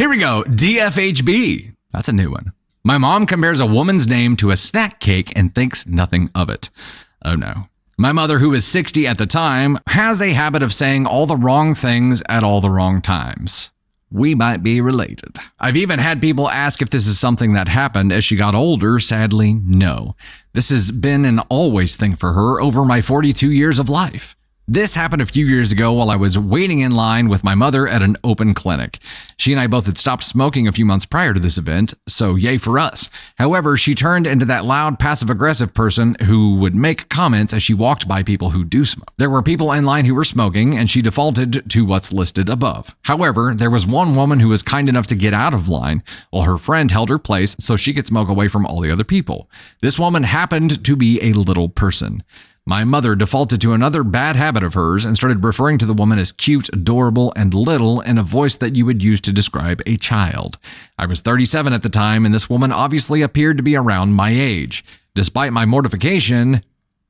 Here we go. DFHB. That's a new one. My mom compares a woman's name to a snack cake and thinks nothing of it. Oh no. My mother, who is 60 at the time, has a habit of saying all the wrong things at all the wrong times. We might be related. I've even had people ask if this is something that happened as she got older. Sadly, no. This has been an always thing for her over my 42 years of life. This happened a few years ago while I was waiting in line with my mother at an open clinic. She and I both had stopped smoking a few months prior to this event, so yay for us. However, she turned into that loud, passive-aggressive person who would make comments as she walked by people who do smoke. There were people in line who were smoking, and she defaulted to what's listed above. However, there was one woman who was kind enough to get out of line while her friend held her place so she could smoke away from all the other people. This woman happened to be a little person. My mother defaulted to another bad habit of hers and started referring to the woman as cute, adorable, and little in a voice that you would use to describe a child. I was 37 at the time, and this woman obviously appeared to be around my age. Despite my mortification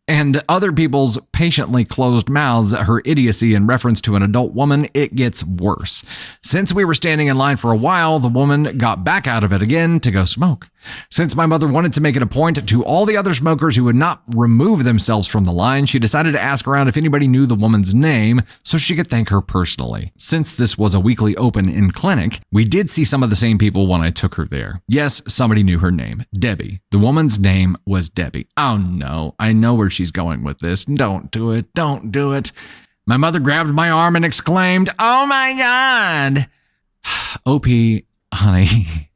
and other people's patiently closed mouths at her idiocy in reference to an adult woman, it gets worse. Since we were standing in line for a while, the woman got back out of it again to go smoke. Since my mother wanted to make it a point to all the other smokers who would not remove themselves from the line, she decided to ask around if anybody knew the woman's name so she could thank her personally. Since this was a weekly open in clinic, we did see some of the same people when I took her there. Yes, somebody knew her name. Debbie. The woman's name was Debbie. Oh no, I know where she's going with this. Don't do it. Don't do it. My mother grabbed my arm and exclaimed, "Oh my God." OP, honey.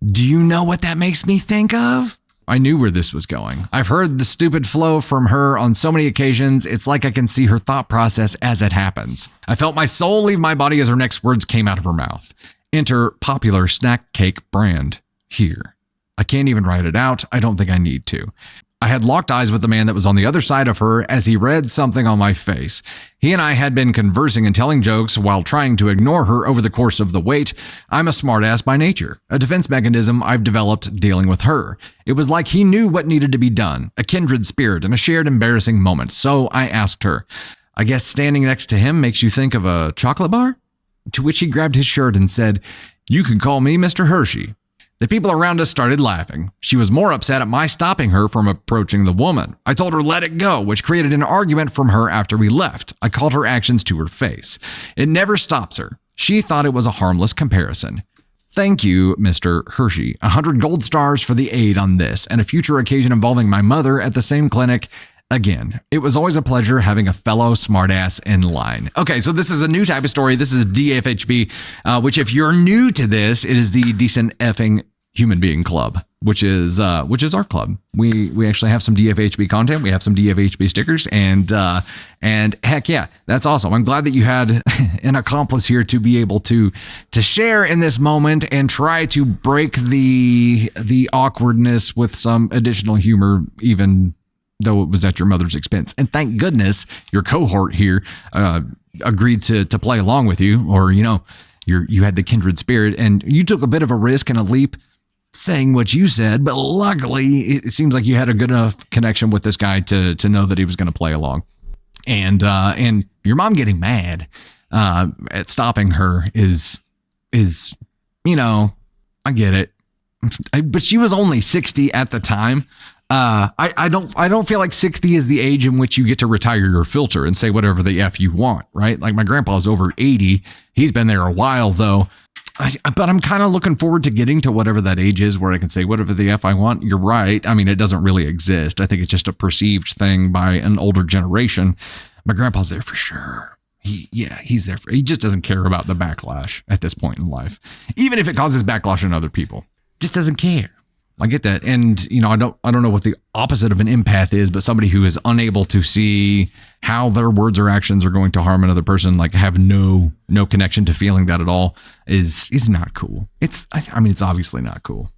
Do you know what that makes me think of? I knew where this was going. I've heard the stupid flow from her on so many occasions, it's like I can see her thought process as it happens. I felt my soul leave my body as her next words came out of her mouth. Enter popular snack cake brand here. I can't even write it out. I don't think I need to. I had locked eyes with the man that was on the other side of her as he read something on my face. He and I had been conversing and telling jokes while trying to ignore her over the course of the wait. I'm a smartass by nature, a defense mechanism I've developed dealing with her. It was like he knew what needed to be done, a kindred spirit and a shared embarrassing moment. So I asked her, "I guess standing next to him makes you think of a chocolate bar?" To which he grabbed his shirt and said, "You can call me Mr. Hershey." The people around us started laughing. She was more upset at my stopping her from approaching the woman. I told her let it go, which created an argument from her after we left. I called her actions to her face. It never stops her. She thought it was a harmless comparison. Thank you, Mr. Hershey. 100 gold stars for the aid on this and a future occasion involving my mother at the same clinic. Again, it was always a pleasure having a fellow smartass in line. Okay, so this is a new type of story. This is DFHB, which if you're new to this, it is the Decent Effing Human Being Club, which is our club. We actually have some DFHB content. We have some DFHB stickers, and heck yeah, that's awesome. I'm glad that you had an accomplice here to be able to share in this moment and try to break the awkwardness with some additional humor, even though it was at your mother's expense. And thank goodness your cohort here agreed to play along with you, or you had the kindred spirit and you took a bit of a risk and a leap saying what you said, but luckily it seems like you had a good enough connection with this guy to know that he was going to play along. And your mom getting mad at stopping her is I get it, but she was only 60 at the time. I don't feel like 60 is the age in which you get to retire your filter and say whatever the F you want, right? Like my grandpa's over 80. He's been there a while though. But I'm kind of looking forward to getting to whatever that age is where I can say whatever the F I want. You're right. I mean, it doesn't really exist. I think it's just a perceived thing by an older generation. My grandpa's there for sure. He's there he just doesn't care about the backlash at this point in life. Even if it causes backlash on other people, just doesn't care. I get that. And, I don't know what the opposite of an empath is, but somebody who is unable to see how their words or actions are going to harm another person, like have no connection to feeling that at all is not cool. It's obviously not cool.